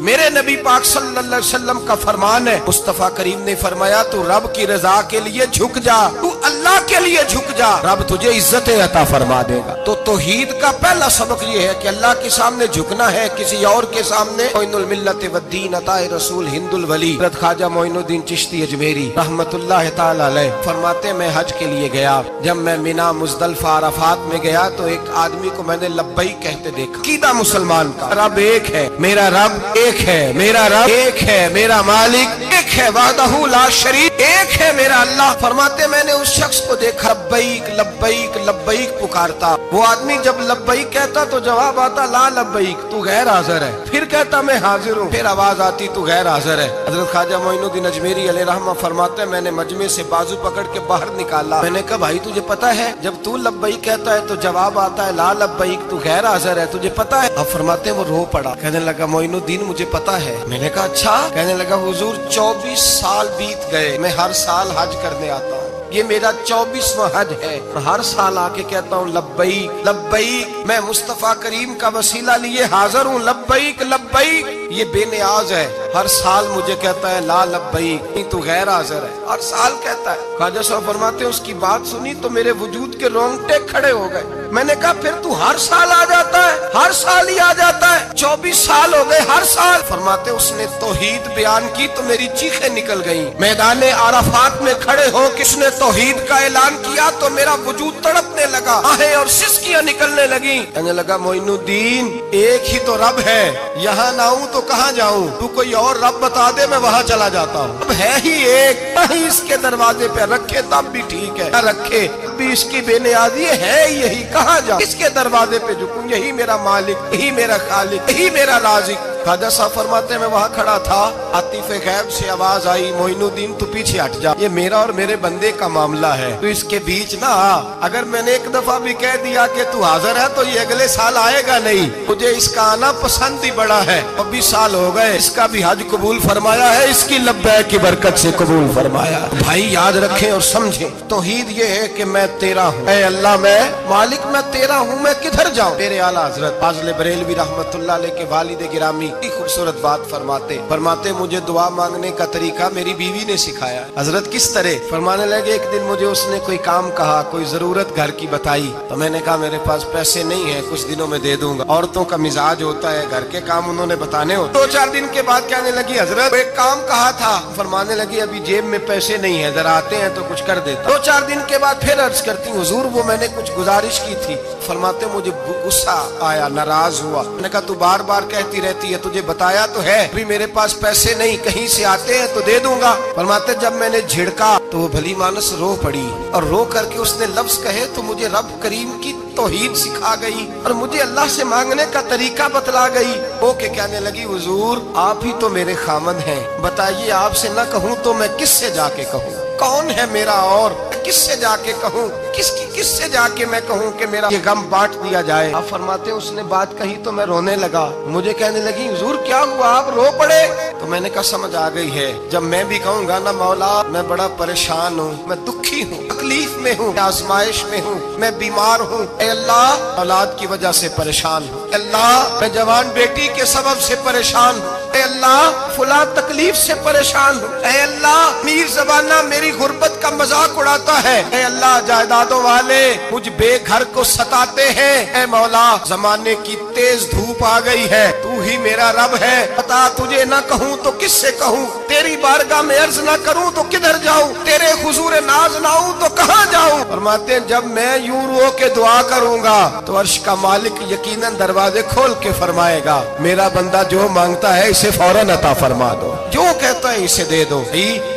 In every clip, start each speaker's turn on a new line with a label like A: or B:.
A: میرے نبی پاک صلی اللہ علیہ وسلم کا فرمان ہے، مصطفیٰ کریم نے فرمایا تو رب کی رضا کے لیے جھک جا، تو اللہ کے لیے جھک جا، رب تجھے عزت عطا فرما دے گا۔ تو توحید کا پہلا سبق یہ ہے کہ اللہ کے سامنے جھکنا ہے، کسی اور کے سامنے۔ معین الملت والدین عطا رسول ہند الولی حضرت خواجہ معین الدین چشتی اجمیری رحمت اللہ تعالی علیہ فرماتے میں حج کے لیے گیا، جب میں مینا مزدلفہ عرفات میں گیا تو ایک آدمی کو میں نے لبیک کہتے دیکھا۔ عقیدہ مسلمان کا رب ایک ہے، میرا رب ایک ہے، میرا رب ایک ہے، میرا مالک ایک ہے، وحدہ لا شریک ایک ہے میرا اللہ۔ فرماتے میں نے اس شخص کو دیکھا لبیک لبیک لبیک پکارتا، وہ آدمی جب لبیک کہتا تو جواب آتا لا لبیک تو غیر حاضر ہے، پھر کہتا میں حاضر ہوں، پھر آواز آتی تو غیر حاضر ہے۔ حضرت خواجہ معین الدین اجمیری علیہ رحمہ فرماتے میں نے مجمع سے بازو پکڑ کے باہر نکالا، میں نے کہا بھائی تجھے پتا ہے جب تو لبیک کہتا ہے تو جواب آتا ہے لا لبیک تو غیر حاضر ہے، تجھے پتا ہے؟ اب فرماتے وہ رو پڑا، کہنے لگا معین الدین مجھے پتا ہے۔ میں نے کہا اچھا؟ کہنے لگا حضور 24 سال بیت گئے، میں ہر سال حج کرنے آتا ہوں، یہ میرا 24واں حج ہے، ہر سال آ کے کہتا ہوں لبیک لبیک، میں مصطفیٰ کریم کا وسیلہ لیے حاضر ہوں، لبیک لبیک۔ یہ بے نیاز ہے، ہر سال مجھے کہتا ہے لا لبیک تو غیر حاضر ہے، ہر سال کہتا ہے۔ خواجہ صاحب فرماتے ہیں اس کی بات سنی تو میرے وجود کے رونگٹے کھڑے ہو گئے۔ میں نے کہا پھر تو ہر سال آ جاتا ہے، ہر سال ہی آ جاتا ہے، 24 سال ہو گئے ہر سال۔ فرماتے اس نے توحید بیان کی تو میری چیخیں نکل گئیں، میدان عرفات میں کھڑے ہو کس نے توحید کا اعلان کیا تو میرا وجود تڑپنے لگا، آہیں اور سسکیاں نکلنے لگیں۔ کہنے لگا معین الدین ایک ہی تو رب ہے، یہاں نہ ہوں تو کہاں جاؤں، تو کوئی اور رب بتا دے میں وہاں چلا جاتا ہوں، اب ہے ہی ایک، کہیں اس کے دروازے پہ رکھے تب بھی ٹھیک ہے، نہ رکھے بھی اس کی بے نیازی ہے یہی، کہاں جاؤں، اس کے دروازے پہ جھکوں، یہی میرا مالک، یہی میرا خالق، یہی میرا رازق۔ خواجہ صاحب فرماتے میں وہاں کھڑا تھا، عاطف غیب سے آواز آئی معین الدین تو پیچھے ہٹ جا، یہ میرا اور میرے بندے کا معاملہ ہے، تو اس کے بیچ نہ آ، اگر میں نے ایک دفعہ بھی کہہ دیا کہ تو حاضر ہے تو یہ اگلے سال آئے گا نہیں، مجھے اس کا آنا پسند ہی بڑا ہے، 24 سال ہو گئے، اس کا بھی حج قبول فرمایا ہے، اس کی لبیک کی برکت سے قبول فرمایا۔ بھائی یاد رکھیں اور سمجھیں، توحید یہ ہے کہ میں تیرا ہوں، اے اللہ میں مالک میں تیرا ہوں، میں کدھر جاؤں؟ میرے اعلیٰ حضرت فاضل بریلوی رحمت اللہ علیہ کے والد گرامی خوبصورت بات فرماتے مجھے دعا مانگنے کا طریقہ میری بیوی نے سکھایا۔ حضرت کس طرح؟ فرمانے لگے ایک دن مجھے اس نے کوئی کام کہا، کوئی ضرورت گھر کی بتائی، تو میں نے کہا میرے پاس پیسے نہیں ہیں، کچھ دنوں میں دے دوں گا، عورتوں کا مزاج ہوتا ہے گھر کے کام انہوں نے بتانے ہوتے۔ 2-4 دن کے بعد کہنے لگی حضرت ایک کام کہا تھا، فرمانے لگی ابھی جیب میں پیسے نہیں ہیں، ذرا آتے ہیں تو کچھ کر دیتا۔ 2-4 دن کے بعد پھر عرض کرتی حضور وہ میں نے کچھ گزارش کی تھی، فرماتے مجھے غصہ آیا، ناراض ہوا، میں نے کہا تو بار بار کہتی رہتی ہے، تجھے بتایا تو ہے ابھی میرے پاس پیسے نہیں، کہیں سے آتے ہیں تو دے دوں گا۔ فرماتے جب میں نے جھڑکا تو وہ بھلی مانس رو پڑی، اور رو کر کے اس نے لفظ کہے تو مجھے رب کریم کی توحید سکھا گئی اور مجھے اللہ سے مانگنے کا طریقہ بتلا گئی۔ وہ کہ کہنے لگی حضور آپ ہی تو میرے خامد ہیں، بتائیے آپ سے نہ کہوں تو میں کس سے جا کے کہوں، کون ہے میرا اور کس سے جا کے کہوں، کس سے جا کے میں کہوں کہ میرا یہ غم بانٹ دیا جائے۔ آپ فرماتے اس نے بات کہی تو میں رونے لگا، مجھے کہنے لگی حضور کیا ہوا آپ رو پڑے؟ تو میں نے کہا سمجھ آ گئی ہے، جب میں بھی کہوں گا نا مولا میں بڑا پریشان ہوں، میں دکھی ہوں، تکلیف میں ہوں، آزمائش میں ہوں، میں بیمار ہوں، اے اللہ اولاد کی وجہ سے پریشان ہوں، اے اللہ میں جوان بیٹی کے سبب سے پریشان ہوں، اے اللہ فلاں تکلیف سے پریشان ہوں، اے اللہ میر زبانہ میری غربت کا مذاق اڑاتا ہے، اے اللہ جائیدادوں والے مجھ بے گھر کو ستاتے ہیں، اے مولا زمانے کی تیز دھوپ آ گئی ہے، تو ہی میرا رب ہے، بتا تجھے نہ کہوں تو کس سے کہوں، تیری بارگاہ میں عرض نہ کروں تو کدھر جاؤں، تیرے حضور ناز نہ ہوں تو کہاں جاؤں۔ فرماتے ہیں جب میں یوں رو کے دعا کروں گا تو عرش کا مالک یقیناً دروازے کھول کے فرمائے گا میرا بندہ جو مانگتا ہے اسے فوراً عطا فرما دو، جو کہتا ہے اسے دے دو۔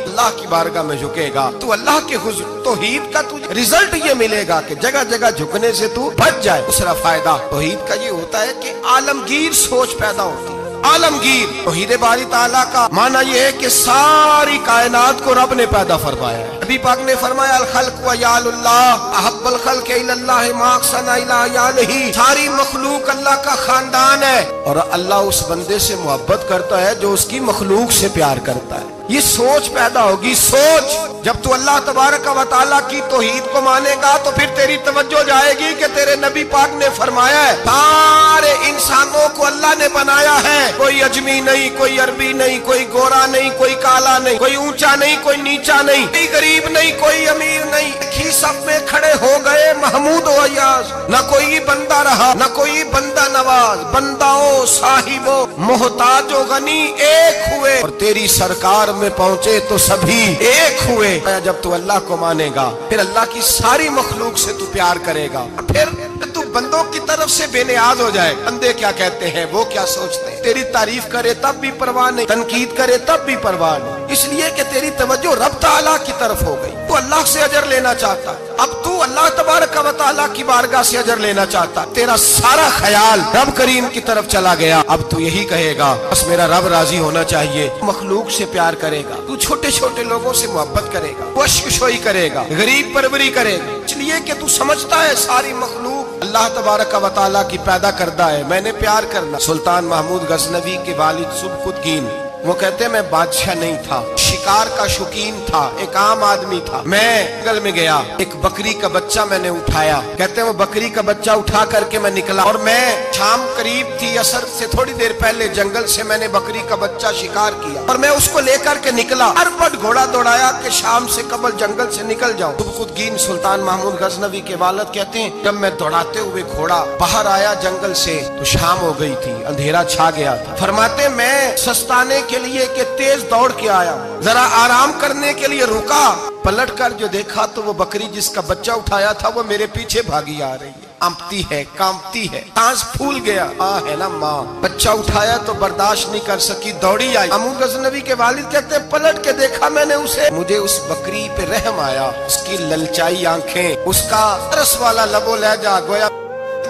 A: اللہ کی بارگاہ میں جھکے گا تو اللہ کے حضور توحید کا تجھے رزلٹ یہ ملے گا کہ جگہ جگہ جھکنے سے تو بچ جائے۔ دوسرا فائدہ توحید کا یہ ہوتا ہے کہ عالمگیر سوچ پیدا ہوتی ہے۔ عالمگیر توحید باری تعالیٰ کا معنی یہ ہے کہ ساری کائنات کو رب نے پیدا فرمایا ہے۔ نبی پاک نے فرمایا الخلق ویال اللہ احب الخلق الی اللہ ما احسن الی یالہ، ساری مخلوق اللہ کا خاندان ہے اور اللہ اس بندے سے محبت کرتا ہے جو اس کی مخلوق سے پیار کرتا ہے۔ یہ سوچ پیدا ہوگی، سوچ۔ جب تو اللہ تبارک و تعالیٰ کی توحید کو مانے گا تو پھر تیری توجہ جائے گی کہ تیرے نبی پاک نے فرمایا ہے سارے انسانوں کو اللہ نے بنایا ہے، کوئی اجمی نہیں، کوئی عربی نہیں، کوئی گورا نہیں، کوئی کالا نہیں، کوئی اونچا نہیں، کوئی نیچا نہیں، کوئی غریب نہیں، کوئی امیر نہیں، ایک ہی صف میں کھڑے ہو گئے محمود و ایاز۔ نہ کوئی بندہ رہا، نہ کوئی بندہ نواز، بنداؤ صاحبو محتاج و غنی ایک ہوئے، اور تیری سرکار میں پہنچے تو سبھی ایک ہوئے۔ جب تو اللہ کو مانے گا پھر اللہ کی ساری مخلوق سے تو پیار کرے گا، پھر تو بندوں کی طرف سے بے نیاز ہو جائے۔ بندے کیا کہتے ہیں، وہ کیا سوچتے ہیں، تیری تعریف کرے تب بھی پرواہ نہیں، تنقید کرے تب بھی پرواہ نہیں، اس لیے کہ تیری توجہ رب تعالیٰ کی طرف ہو گئی۔ تو اللہ سے اجر لینا چاہتا، اب تو اللہ تبارک و تعالیٰ کی بارگاہ سے اجر لینا چاہتا، تیرا سارا خیال رب کریم کی طرف چلا گیا۔ اب تو یہی کہے گا بس میرا رب راضی ہونا چاہیے، مخلوق سے پیار کرے گا، تو چھوٹے چھوٹے لوگوں سے محبت کرے گا، اشکشوئی کرے گا، غریب پروری کرے گا، اس لیے کہ تو سمجھتا ہے ساری مخلوق اللہ تبارک و تعالیٰ کی پیدا کردہ ہے، میں نے پیار کرنا۔ سلطان محمود غزنوی کے والد سبکت الدین وہ کہتے ہیں میں بادشاہ نہیں تھا، شکار کا شوقین تھا، ایک عام آدمی تھا۔ میں جنگل میں گیا، ایک بکری کا بچہ میں نے اٹھایا، کہتے ہیں وہ بکری کا بچہ اٹھا کر کے میں نکلا، اور میں شام قریب تھی، عصر سے تھوڑی دیر پہلے جنگل سے میں نے بکری کا بچہ شکار کیا، اور میں اس کو لے کر کے نکلا، اربٹ گھوڑا دوڑایا کہ شام سے قبل جنگل سے نکل جاؤں۔ سبکت الدین سلطان محمود غزنوی کے والد کہتے ہیں جب میں دوڑاتے ہوئے گھوڑا باہر آیا جنگل سے تو شام ہو گئی تھی، اندھیرا چھا گیا تھا۔ فرماتے میں سستانے کے لیے کہ تیز دوڑ کے آیا، ذرا آرام کرنے کے لیے رکا، پلٹ کر جو دیکھا تو وہ بکری جس کا بچہ اٹھایا تھا وہ میرے پیچھے بھاگی آ رہی ہے، امپتی ہے، کامتی ہے، سانس پھول گیا، ماں ہے نا ماں، بچہ اٹھایا تو برداشت نہیں کر سکی، دوڑی آئی۔ محمود غزنوی کے والد کہتے ہیں پلٹ کے دیکھا میں نے اسے، مجھے اس بکری پہ رحم آیا، اس کی للچائی آنکھیں، اس کا ترس والا لب و لہجہ، گویا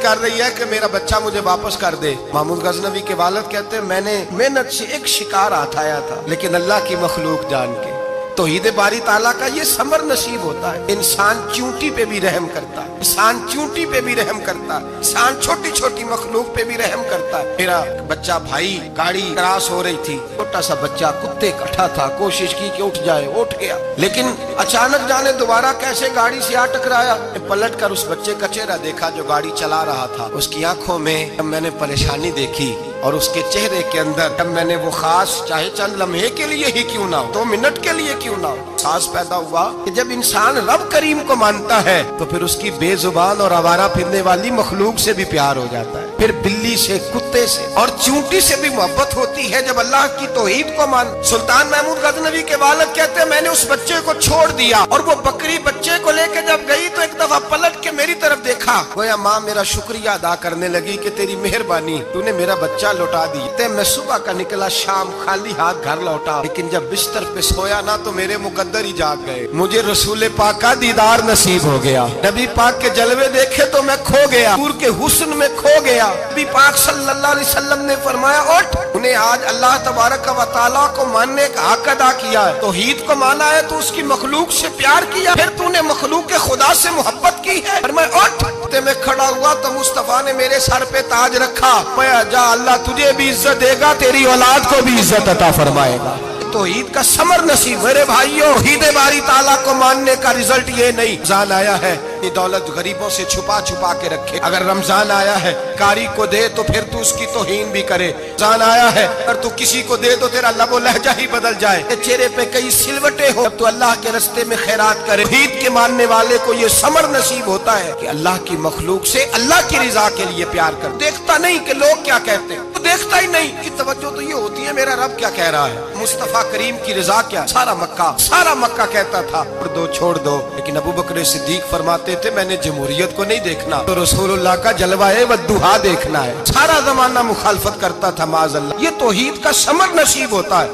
A: کر رہی ہے کہ میرا بچہ مجھے واپس کر دے۔ محمود غزنوی کے والد کہتے ہیں میں نے محنت سے ایک شکار ہاتھایا تھا، لیکن اللہ کی مخلوق جان کے توحید باری تعالیٰ کا یہ ثمر نصیب ہوتا ہے، انسان چونٹی پہ بھی رحم کرتا ہے، انسان چونٹی پہ بھی رحم کرتا ہے، انسان چھوٹی چھوٹی مخلوق پہ بھی رحم کرتا ہے۔ میرا بچہ بھائی گاڑی کراس ہو رہی تھی، چھوٹا سا بچہ کتے کٹھا تھا، کوشش کی کہ اٹھ جائے، اٹھ گیا، لیکن اچانک جانے دوبارہ کیسے گاڑی سے آ ٹکرایا، پلٹ کر اس بچے کا چہرہ دیکھا جو گاڑی چلا رہا تھا، اس کی آنکھوں میں جب میں نے پریشانی دیکھی اور اس کے چہرے کے اندر جب میں نے وہ خاص چاہے چند لمحے کے لیے ہی کیوں نہ ہو، 2 منٹ کے لیے کیوں نہ ہو، احساس پیدا ہوا کہ جب انسان رب کریم کو مانتا ہے تو پھر اس کی بے زبان اور آوارہ پھرنے والی مخلوق سے بھی پیار ہو جاتا ہے، پھر بلی سے، کتے سے اور چونٹی سے بھی محبت ہوتی ہے جب اللہ کی توحید کو مان۔ سلطان محمود غزنوی کے والد کہتے ہیں میں نے اس بچے کو چھوڑ دیا، اور وہ بکری بچے کو لے کے جب گئی تو ایک دفعہ پلٹ کے میری طرف دیکھا، گویا ماں میرا شکریہ ادا کرنے لگی کہ تیری مہربانی، تو نے میرا بچہ لوٹا دی۔ میں صبح کا نکلا، شام خالی ہاتھ گھر لوٹا، لیکن جب بستر پہ سویا نا تو میرے مقدر ہی جاگ گئے، مجھے رسول پاک کا دیدار نصیب ہو گیا، نبی پاک کے جلوے دیکھے تو میں کھو گیا، حضور کے حسن میں کھو گیا۔ نبی پاک صلی اللہ علیہ وسلم نے فرمایا اٹھ، انہیں آج اللہ تبارک و تعالیٰ کو ماننے کا حق ادا کیا ہے، توحید کو مانا ہے تو اس کی مخلوق سے پیار کیا، پھر تو نے مخلوق کے خدا سے محبت کی ہے۔ فرمایا اٹھ، میں کھڑا ہوا تو مصطفیٰ نے میرے سر پہ تاج رکھا، جا اللہ تجھے بھی عزت دے گا، تیری اولاد کو بھی عزت عطا فرمائے گا۔ توحید کا ثمر نصیب میرے بھائیوں، توحید باری تعالیٰ کو ماننے کا رزلٹ یہ نہیں رمضان آیا ہے یہ دولت غریبوں سے چھپا چھپا کے رکھے، اگر رمضان آیا ہے کاری کو دے تو پھر تو اس کی توہین بھی کرے، رمضان آیا ہے اگر تو کسی کو دے تو تیرا لب و لہجہ ہی بدل جائے، چہرے پہ کئی سلوٹیں ہو، تو اللہ کے رستے میں خیرات کرے۔ توحید کے ماننے والے کو یہ ثمر نصیب ہوتا ہے کہ اللہ کی مخلوق سے اللہ کی رضا کے لیے پیار کر، دیکھتا نہیں کہ لوگ کیا کہتے ہیں، تو دیکھتا ہی نہیں کہ توجہ تو یہ ہوتی ہے میرا رب کیا کہہ رہا ہے، مصطفیٰ کریم کی رضا کیا، سارا مکہ کہتا تھا چھوڑ دو، لیکن ابو بکر صدیق فرماتے تھے میں نے جمہوریت کو نہیں دیکھنا، تو رسول اللہ کا جلوہ والضحیٰ دیکھنا ہے، سارا زمانہ مخالفت کرتا تھا معاذ اللہ۔ یہ توحید کا ثمر نصیب ہوتا ہے۔